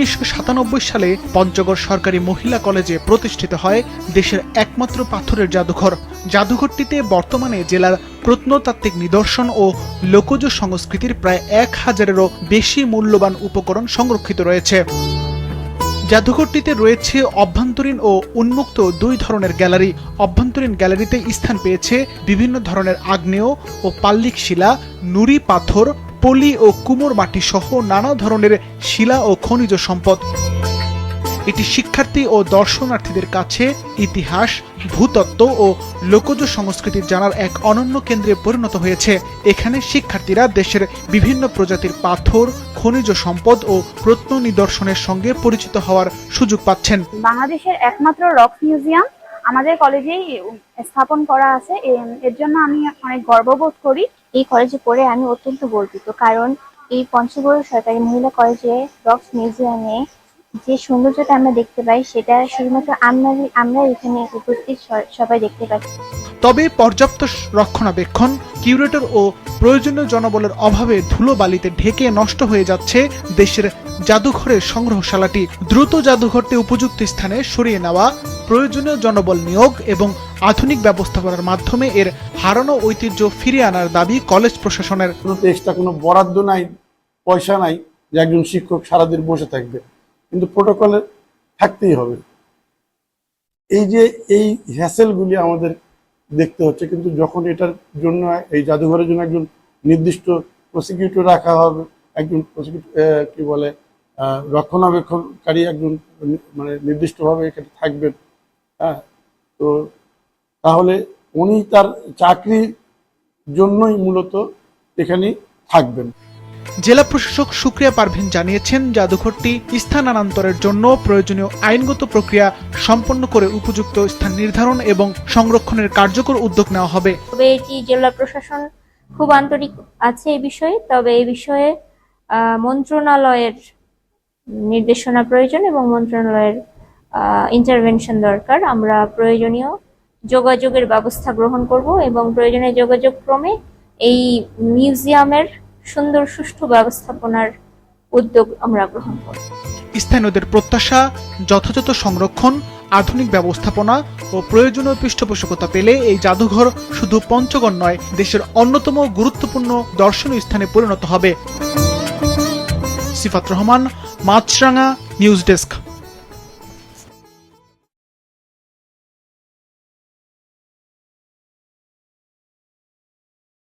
1997 সালে পঞ্চগড় সরকারি মহিলা কলেজে প্রতিষ্ঠিত হয় দেশের একমাত্র পাথরের জাদুঘর। জাদুঘরটিতে বর্তমানে জেলার প্রত্নতাত্ত্বিক নিদর্শন ও লোকজ সংস্কৃতির প্রায় 1000-এরও বেশি মূল্যবান উপকরণ সংরক্ষিত রয়েছে। জাদুঘরটিতে রয়েছে অভ্যন্তরীণ ও উন্মুক্ত দুই ধরনের গ্যালারি। অভ্যন্তরীণ গ্যালারিতে স্থান পেয়েছে বিভিন্ন ধরনের আগ্নেয় ও পাললিক শিলা, নুড়ি পাথর, পলি ও কুমোর মাটি সহ নানা ধরনের শিলা ও খনিজ সম্পদ। এটি শিক্ষার্থী ও দর্শনার্থীদের কাছে ইতিহাস, ভূতত্ত্ব ও লোকজ সংস্কৃতি জানার এক অনন্য কেন্দ্রে পরিণত হয়েছে। এখানে শিক্ষার্থীরা দেশের বিভিন্ন প্রজাতির পাথর, খনিজ সম্পদ ও প্রত্ন নিদর্শনের সঙ্গে পরিচিত হওয়ার সুযোগ পাচ্ছেন। বাংলাদেশের একমাত্র রক মিউজিয়াম আমাদের কলেজেই স্থাপন করা আছে, এর জন্য আমি অনেক গর্ববোধ করি। এই কলেজে পড়ে আমি অত্যন্ত গর্বিত, কারণ এই পঞ্চগড় সরকারি মহিলা কলেজে রক মিউজিয়ামে যে সৌন্দর্যটা আমরা দেখতে পাই সেটা শুধুমাত্র আমরা এখানে উপস্থিত সবাই দেখতে পাচ্ছি। তবে পর্যাপ্ত রক্ষণাবেক্ষণ, কিউরেটর ও প্রয়োজনীয় জনবলের অভাবে ধুলোবালিতে ঢেকে নষ্ট হয়ে যাচ্ছে দেশের জাদুঘরের সংগ্রহশালাটি। দ্রুত জাদুঘরটি উপযুক্ত স্থানে সরিয়ে নেওয়া, প্রয়োজনীয় জনবল নিয়োগ এবং আধুনিক ব্যবস্থাপনার মাধ্যমে এর হারানো ঐতিহ্য ফিরিয়ে আনার দাবি কলেজ প্রশাসনের। এক্সট্রা কোনো বরাদ্দ নাই, পয়সা নাই যে একজন শিক্ষক সারাদিন বসে থাকবে, কিন্তু প্রোটোকলে থাকতেই হবে। এই যে এই হ্যাসেলগুলি আমাদের দেখতে হচ্ছে, কিন্তু যখন এটার জন্য এই জাদুঘরের জন্য একজন নির্দিষ্ট প্রসিকিউটর রাখা হবে, একজন কি বলে রক্ষণাবেক্ষণকারী একজন মানে নির্দিষ্টভাবে এখানে থাকবেন, হ্যাঁ, তো তাহলে উনি তার চাকরির জন্যই মূলত এখানে থাকবেন। জেলা প্রশাসক শুক্রিয়া পারভিন জানিয়েছেন, জাদুঘরটি স্থানান্তরের জন্য প্রয়োজনীয় আইনগত প্রক্রিয়া সম্পন্ন করে উপযুক্ত স্থান নির্ধারণ এবং সংরক্ষণের কার্যকর উদ্যোগ নেওয়া হবে। তবে এটি জেলা প্রশাসন খুব আন্তরিক আছে এই বিষয়ে, তবে এই বিষয়ে মন্ত্রণালয়ের নির্দেশনা প্রয়োজন এবং মন্ত্রণালয়ের ইন্টারভেনশন দরকার। আমরা প্রয়োজনীয় যোগাযোগের ব্যবস্থা গ্রহণ করব এবং প্রয়োজনীয় যোগাযোগ ক্রমে এই মিউজিয়ামের সুন্দর সুষ্ঠু ব্যবস্থাপনার উদ্যোগ আমরা গ্রহণ করব। স্থানীয়দের প্রত্যাশা, যথাযথ সংরক্ষণ, আধুনিক ব্যবস্থাপনা ও প্রয়োজনীয় পৃষ্ঠপোষকতা পেলে এই জাদুঘর শুধু পঞ্চগড় নয়, দেশের অন্যতম গুরুত্বপূর্ণ দর্শনীয় স্থানে পরিণত হবে। সিফাত রহমান, মাছরাঙা নিউজ ডেস্ক।